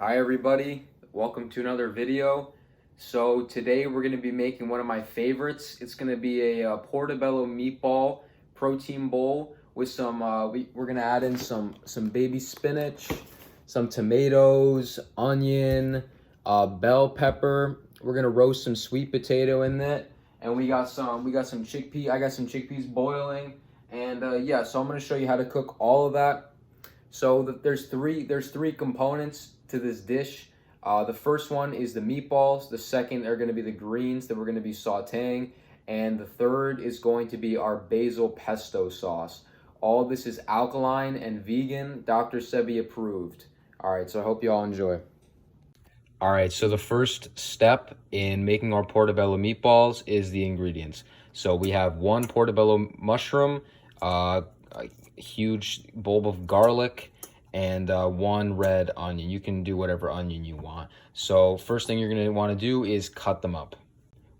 Hi everybody, welcome to another video. So today we're going to be making one of my favorites. It's going to be a Portobello meatball protein bowl with some, we're going to add in some baby spinach, some tomatoes, onion, bell pepper. We're going to roast some sweet potato in it. And we got some chickpea. I got some chickpeas boiling. And yeah, so I'm going to show you how to cook all of that. So there's three components to this dish. The first one is the meatballs. The second are going to be the greens that we're going to be sautéing. And the third is going to be our basil pesto sauce. All this is alkaline and vegan, Dr. Sebi approved. All right, so I hope you all enjoy. All right, so the first step in making our portobello meatballs is the ingredients. So we have one portobello mushroom, a huge bulb of garlic, and one red onion. You can do whatever onion you want. So first thing you're going to want to do is cut them up.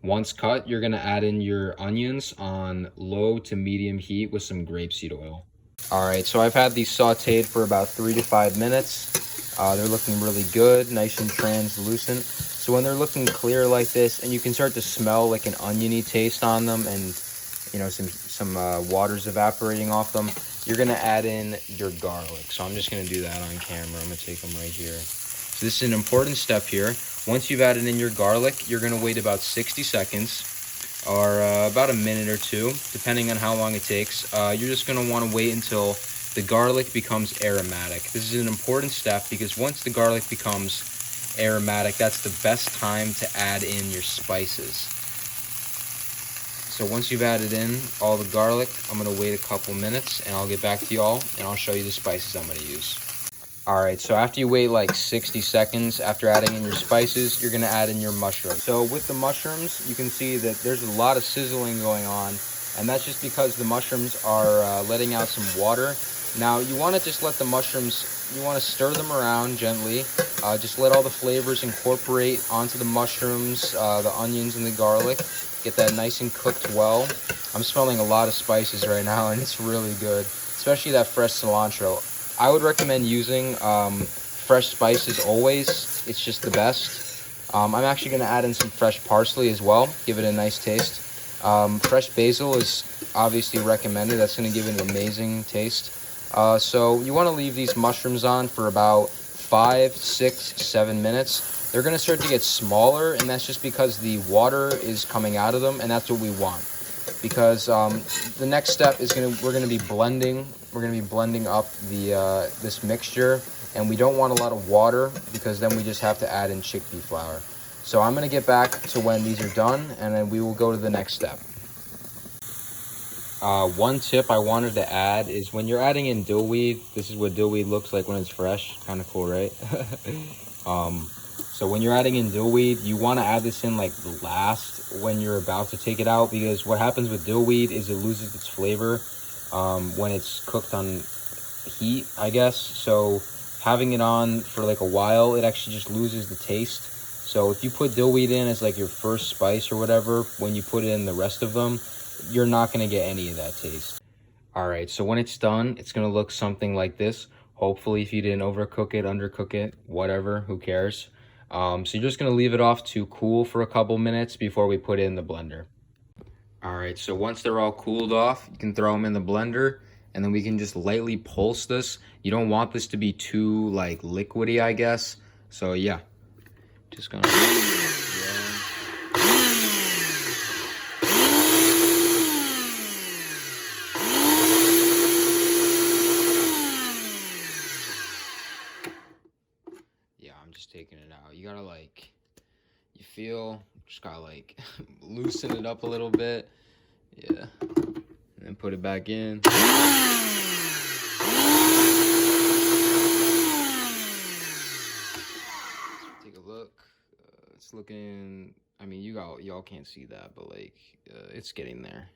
Once cut, you're going to add in your onions on low to medium heat with some grapeseed oil. All right, so I've had these sauteed for about 3 to 5 minutes. They're looking really good, nice and translucent. So when they're looking clear like this, and you can start to smell like an oniony taste on them, and you know some water's evaporating off them, you're gonna add in your garlic. So I'm just gonna do that on camera. I'm gonna take them right here. So this is an important step here. Once you've added in your garlic, you're gonna wait about 60 seconds or about a minute or two, depending on how long it takes. You're just gonna wanna wait until the garlic becomes aromatic. This is an important step because once the garlic becomes aromatic, that's the best time to add in your spices. So once you've added in all the garlic, I'm gonna wait a couple minutes and I'll get back to you all and I'll show you the spices I'm gonna use. All right, so after you wait like 60 seconds after adding in your spices, you're gonna add in your mushrooms. So with the mushrooms, you can see that there's a lot of sizzling going on, and that's just because the mushrooms are letting out some water. Now you wanna just let the mushrooms, you wanna stir them around gently. Just let all the flavors incorporate onto the mushrooms, the onions and the garlic. Get that nice and cooked well. I'm smelling a lot of spices right now and it's really good, especially that fresh cilantro. I would recommend using fresh spices always. It's just the best. I'm actually going to add in some fresh parsley as well, give it a nice taste. Fresh basil is obviously recommended. That's going to give it an amazing taste. So you want to leave these mushrooms on for about 5, 6, 7 minutes. They're going to start to get smaller, and that's just because the water is coming out of them, and that's what we want. Because the next step is we're gonna be blending. We're gonna be blending up the this mixture, and we don't want a lot of water because then we just have to add in chickpea flour. So I'm gonna get back to when these are done, and then we will go to the next step. One tip I wanted to add is when you're adding in dillweed, this is what dillweed looks like when it's fresh. Kind of cool, right? So when you're adding in dillweed, you want to add this in like last when you're about to take it out, because what happens with dillweed is it loses its flavor when it's cooked on heat, I guess. So having it on for like a while, it actually just loses the taste. So if you put dillweed in as like your first spice or whatever, when you put in the rest of them, you're not going to get any of that taste. All right, so when it's done, it's going to look something like this. Hopefully, if you didn't overcook it, undercook it, whatever, who cares? So you're just going to leave it off to cool for a couple minutes before we put it in the blender. All right, so once they're all cooled off, you can throw them in the blender, and then we can just lightly pulse this. You don't want this to be too like liquidy, I guess. So yeah, just gonna. Yeah, I'm just taking it out. You gotta like, you feel, just gotta like loosen it up a little bit. Yeah, and then put it back in. Take a look. It's looking, I mean, y'all can't see that, but like, it's getting there.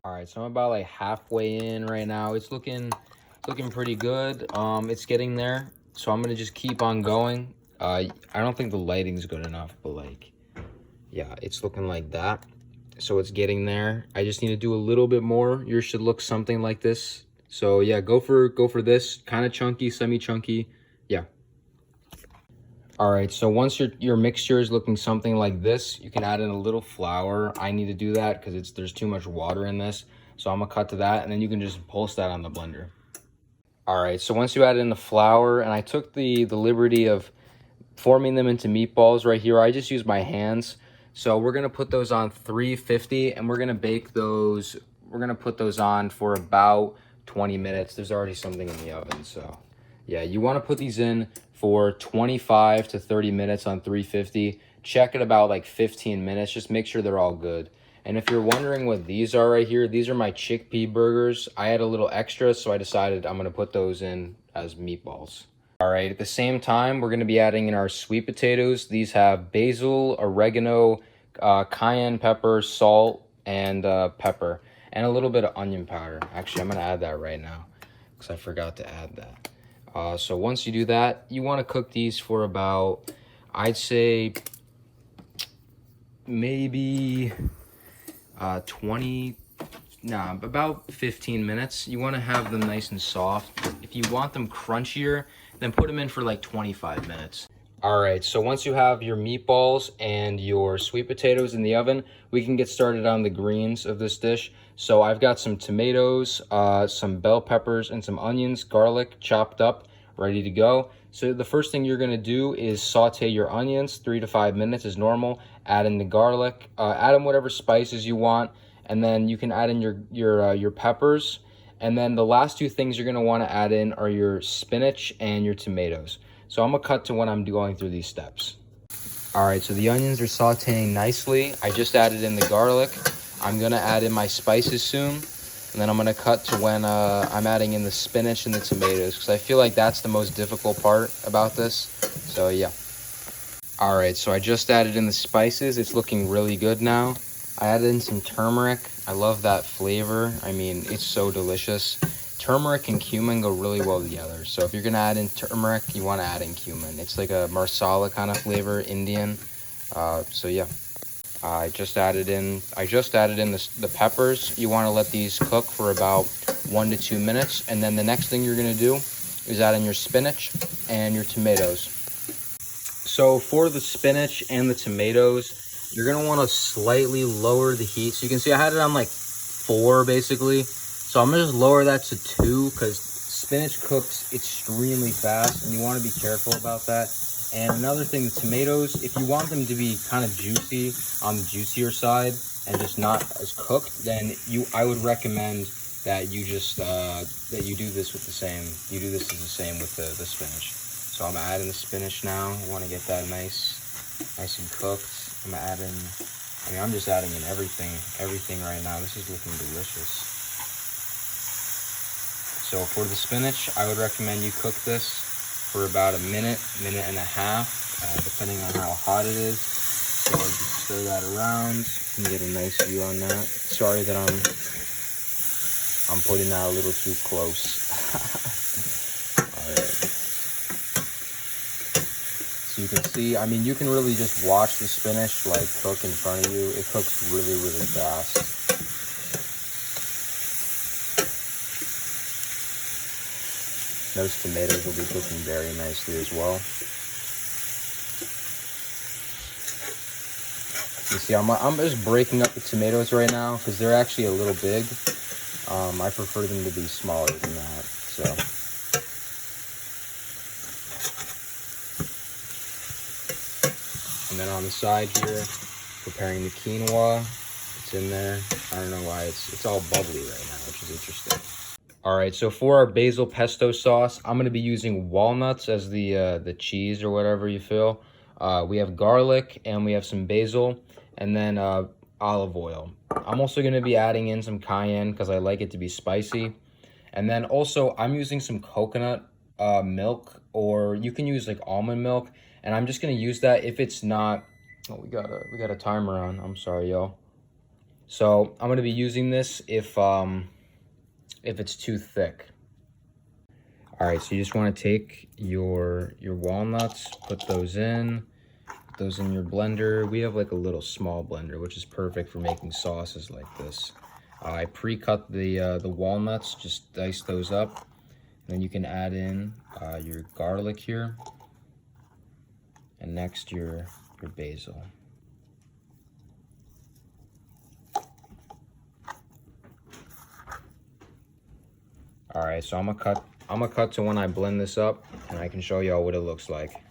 All right, so I'm about like halfway in right now. It's looking pretty good. It's getting there. So I'm gonna just keep on going. I don't think the lighting's good enough, but like, Yeah, it's looking like that. So it's getting there. I just need to do a little bit more. Yours should look something like this. So yeah, go for this. Kind of chunky, semi-chunky. Yeah. All right, so once your mixture is looking something like this, you can add in a little flour. I need to do that because there's too much water in this. So I'm gonna cut to that, and then you can just pulse that on the blender. All right, so once you add in the flour, and I took the liberty of forming them into meatballs right here. I just use my hands. So we're gonna put those on 350, and we're gonna bake those. We're gonna put those on for about 20 minutes. There's already something in the oven, so yeah, you want to put these in for 25 to 30 minutes on 350. Check it about like 15 minutes. Just make sure they're all good. And if you're wondering what these are right here, these are my chickpea burgers. I had a little extra, so I decided I'm gonna put those in as meatballs. All right, at the same time, we're gonna be adding in our sweet potatoes. These have basil, oregano, cayenne pepper, salt, and pepper, and a little bit of onion powder. Actually, I'm gonna add that right now because I forgot to add that. So once you do that, you want to cook these for about, I'd say, maybe about 15 minutes. You want to have them nice and soft. If you want them crunchier, then put them in for like 25 minutes. All right, so once you have your meatballs and your sweet potatoes in the oven, we can get started on the greens of this dish. So I've got some tomatoes, some bell peppers, and some onions, garlic chopped up, ready to go. So the first thing you're gonna do is saute your onions, 3 to 5 minutes is normal. Add in the garlic, add in whatever spices you want, and then you can add in your peppers. And then the last two things you're gonna wanna add in are your spinach and your tomatoes. So I'm gonna cut to when I'm going through these steps. All right, so the onions are sauteing nicely. I just added in the garlic. I'm gonna add in my spices soon. And then I'm gonna cut to when I'm adding in the spinach and the tomatoes because I feel like that's the most difficult part about this. So yeah. All right, so I just added in the spices. It's looking really good now. I added in some turmeric. I love that flavor. I mean, it's so delicious. Turmeric and cumin go really well together. So if you're gonna add in turmeric, you wanna add in cumin. It's like a marsala kind of flavor, Indian. So yeah, I just added in the peppers. You wanna let these cook for about 1 to 2 minutes. And then the next thing you're gonna do is add in your spinach and your tomatoes. So for the spinach and the tomatoes, you're gonna wanna slightly lower the heat. So you can see I had it on like 4 basically. So I'm gonna just lower that to 2 because spinach cooks extremely fast and you wanna be careful about that. And another thing, the tomatoes, if you want them to be kind of juicy on the juicier side and just not as cooked, then I would recommend that you just, that you do this with the same, you do this as the same with the spinach. So I'm adding the spinach now. I want to get that nice and cooked. I'm gonna add in, I'm just adding in everything right now. This is looking delicious. So for the spinach, I would recommend you cook this for about a minute and a half, depending on how hot it is. So just stir that around. You can get a nice view on that. Sorry that I'm putting that a little too close. All right. So you can see, you can really just watch the spinach like cook in front of you. It cooks really, really fast. Those tomatoes will be cooking very nicely as well. You see, I'm just breaking up the tomatoes right now because they're actually a little big. I prefer them to be smaller than that. So. And then on the side here, preparing the quinoa. It's in there. I don't know why it's all bubbly right now, which is interesting. All right, so for our basil pesto sauce, I'm gonna be using walnuts as the cheese or whatever you feel. We have garlic and we have some basil, and then olive oil. I'm also gonna be adding in some cayenne because I like it to be spicy. And then also I'm using some coconut milk, or you can use like almond milk. And I'm just gonna use that if it's not. Oh, we got a timer on. I'm sorry, y'all. So I'm gonna be using this if it's too thick. All right, so you just want to take your walnuts, put those in, those in your blender. We have like a little small blender, which is perfect for making sauces like this. I pre-cut the walnuts, just dice those up. Then you can add in your garlic here, and next your basil. All right, so I'm gonna cut to when I blend this up, and I can show y'all what it looks like.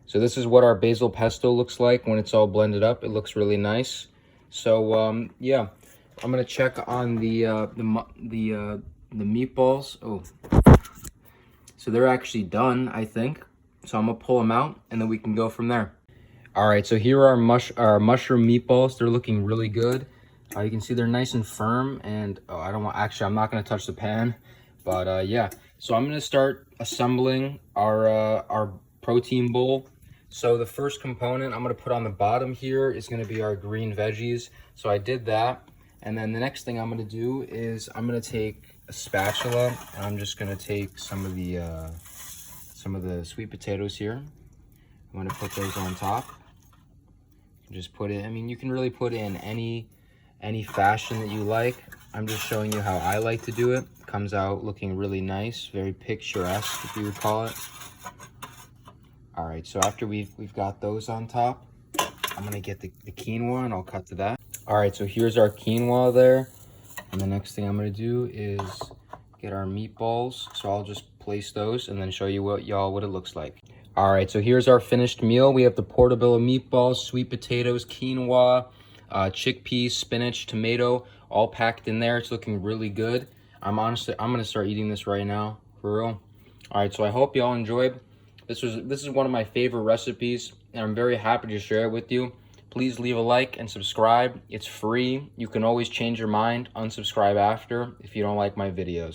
So this is what our basil pesto looks like when it's all blended up. It looks really nice. So yeah, I'm gonna check on the meatballs. Oh, so they're actually done, I think. So I'm gonna pull them out, and then we can go from there. All right, so here are our mushroom meatballs. They're looking really good. You can see they're nice and firm, and oh, I'm not gonna touch the pan, but yeah. So I'm gonna start assembling our protein bowl. So the first component I'm gonna put on the bottom here is gonna be our green veggies. So I did that, and then the next thing I'm gonna do is I'm gonna take a spatula, and I'm just gonna take some of the sweet potatoes here. I'm gonna put those on top. Just put it, I mean, you can really put it in any fashion that you like. I'm just showing you how I like to do it. Comes out looking really nice, very picturesque, if you would call it. All right, so after we've got those on top, I'm gonna get the quinoa, and I'll cut to that. All right, so here's our quinoa there. And the next thing I'm gonna do is get our meatballs. So I'll just place those and then show you what it looks like. All right, so here's our finished meal. We have the Portobello meatballs, sweet potatoes, quinoa, chickpeas, spinach, tomato, all packed in there. It's looking really good. I'm gonna start eating this right now, for real. All right, so I hope y'all enjoyed. This is one of my favorite recipes, and I'm very happy to share it with you. Please leave a like and subscribe. It's free. You can always change your mind, unsubscribe after if you don't like my videos.